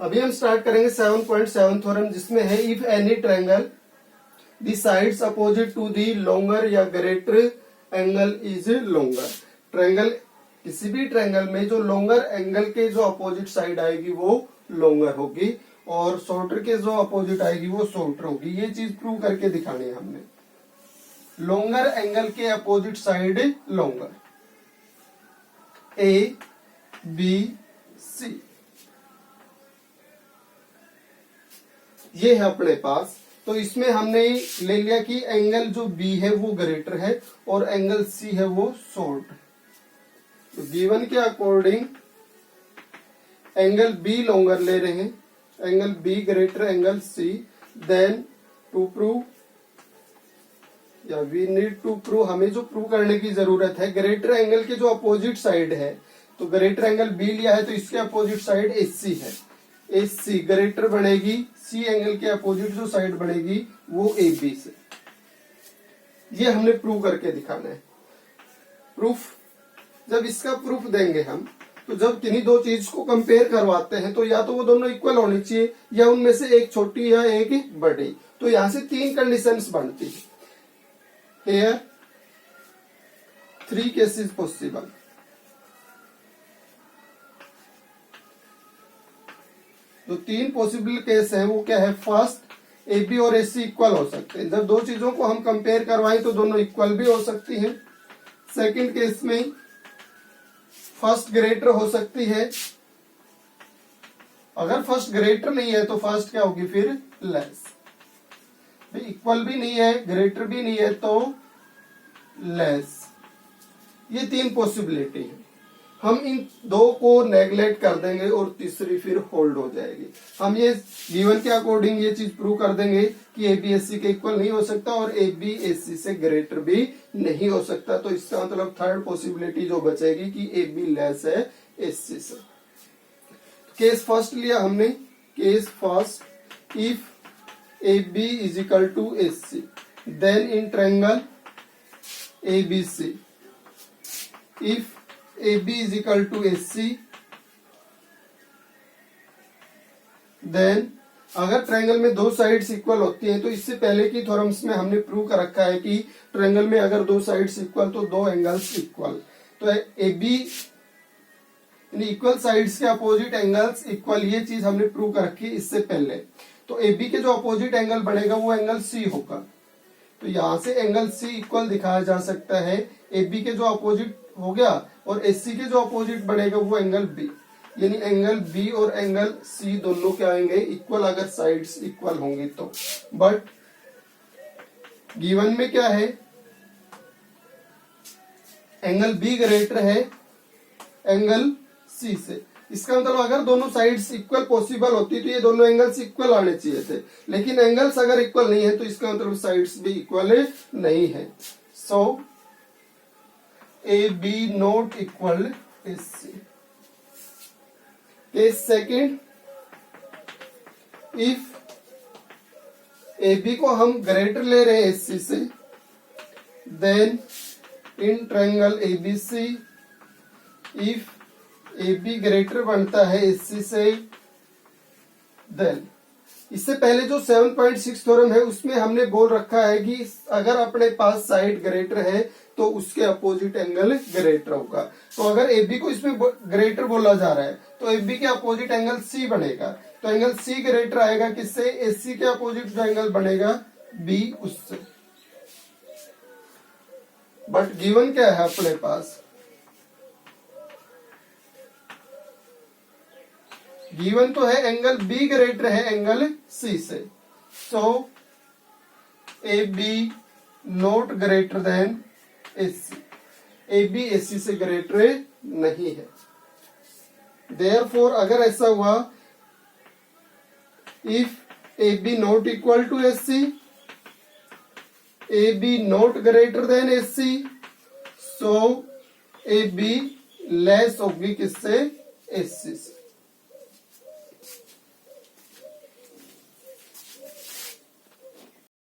अभी हम स्टार्ट करेंगे 7.7 थ्योरम, जिसमें है if any triangle the sides opposite to the longer या greater angle is longer. Triangle, किसी भी ट्रायंगल में जो लॉन्गर एंगल के जो अपोजिट साइड आएगी वो लॉन्गर होगी और शॉर्टर के जो अपोजिट आएगी वो शॉर्टर होगी। ये चीज प्रूव करके दिखानी है हमने। लॉन्गर एंगल के opposite side longer, A B C, ये है अपने पास। तो इसमें हमने ले लिया कि एंगल जो बी है वो ग्रेटर है और एंगल सी है वो शॉर्ट। तो गिवन के अकॉर्डिंग एंगल बी लॉन्गर ले रहे हैं, angle B greater angle C. Then to prove या वी नीड टू प्रूव, हमें जो प्रूव करने की जरूरत है, ग्रेटर एंगल के जो अपोजिट साइड है, तो ग्रेटर एंगल बी लिया है तो इसके अपोजिट साइड एसी है। एसी ग्रेटर बनेगी सी एंगल के अपोजिट जो साइड बनेगी वो ए बी से। ये हमने प्रूव करके दिखाना है। प्रूफ, जब इसका प्रूफ देंगे हम, तो जब किन्हीं दो चीज को कंपेयर करवाते हैं तो या तो वो दोनों इक्वल होनी चाहिए या उनमें से एक छोटी या एक बड़ी। तो यहां से तीन कंडीशंस बनती है। Here 3 cases possible। तो तीन पॉसिबल केस है, वो क्या है? फर्स्ट, ए बी और ए सी इक्वल हो सकते हैं। जब दो चीजों को हम कंपेयर करवाएं तो दोनों इक्वल भी हो सकती हैं। सेकंड केस में फर्स्ट ग्रेटर हो सकती है। अगर फर्स्ट ग्रेटर नहीं है तो फर्स्ट क्या होगी फिर? लेस। इक्वल भी नहीं है, ग्रेटर भी नहीं है तो लेस। ये तीन पॉसिबिलिटी है। हम इन दो को नेग्लेक्ट कर देंगे और तीसरी फिर होल्ड हो जाएगी। हम ये गिवन के अकॉर्डिंग ये चीज प्रूव कर देंगे कि ए बी एस सी के इक्वल नहीं हो सकता और ए बी एस सी से ग्रेटर भी नहीं हो सकता। तो इसका मतलब थर्ड पॉसिबिलिटी जो बचेगी कि ए बी लेस है एस सी से। केस फर्स्ट लिया हमने। Case first, if A B is equal to S C, then in triangle A B C, if A B is equal to S C, then अगर triangle में दो sides equal होती हैं, तो इससे पहले की थ्योरम्स में हमने प्रूव कर रखा है कि ट्रायंगल में अगर दो साइड्स इक्वल तो दो एंगल्स इक्वल। तो ए बी इक्वल साइड्स के अपोजिट एंगल्स इक्वल, ये चीज हमने प्रूव कर रखी है इससे पहले। तो ए बी के जो अपोजिट एंगल बनेगा वो एंगल सी होगा। तो यहां से एंगल सी इक्वल दिखाया जा सकता है ए बी के जो अपोजिट हो गया, और एस सी के जो अपोजिट बनेगा वो एंगल बी। यानी एंगल बी और एंगल सी दोनों क्या आएंगे? इक्वल, अगर साइड्स इक्वल होंगी तो। बट गिवन में क्या है? एंगल बी ग्रेटर है एंगल सी से। इसका मतलब अगर दोनों साइड्स इक्वल पॉसिबल होती तो ये दोनों एंगल्स इक्वल आने चाहिए थे, लेकिन एंगल्स अगर इक्वल नहीं है तो इसका मतलब साइड्स भी इक्वल नहीं है। So A B not equal S C. Case second, if A B को हम ग्रेटर ले रहे हैं एस सी से, then in triangle A B C, if A B greater बनता है एस सी से, देन इससे पहले जो 7.6 थ्योरम है उसमें हमने बोल रखा है कि अगर अपने पास साइड ग्रेटर है तो उसके अपोजिट एंगल ग्रेटर होगा। तो अगर ए बी को इसमें ग्रेटर बोला जा रहा है तो ए बी के अपोजिट एंगल सी बनेगा। तो एंगल सी ग्रेटर आएगा किससे? एस सी के अपोजिट जो एंगल बनेगा बी, उससे। बट गिवन क्या है अपने पास? गिवन तो है एंगल बी ग्रेटर है एंगल सी से। So A B not greater than S C. A B S C से ग्रेटर नहीं है। देयरफॉर अगर ऐसा हुआ, if A B not equal to S C, A B not greater than S C, so A B less होगी किससे? S C से।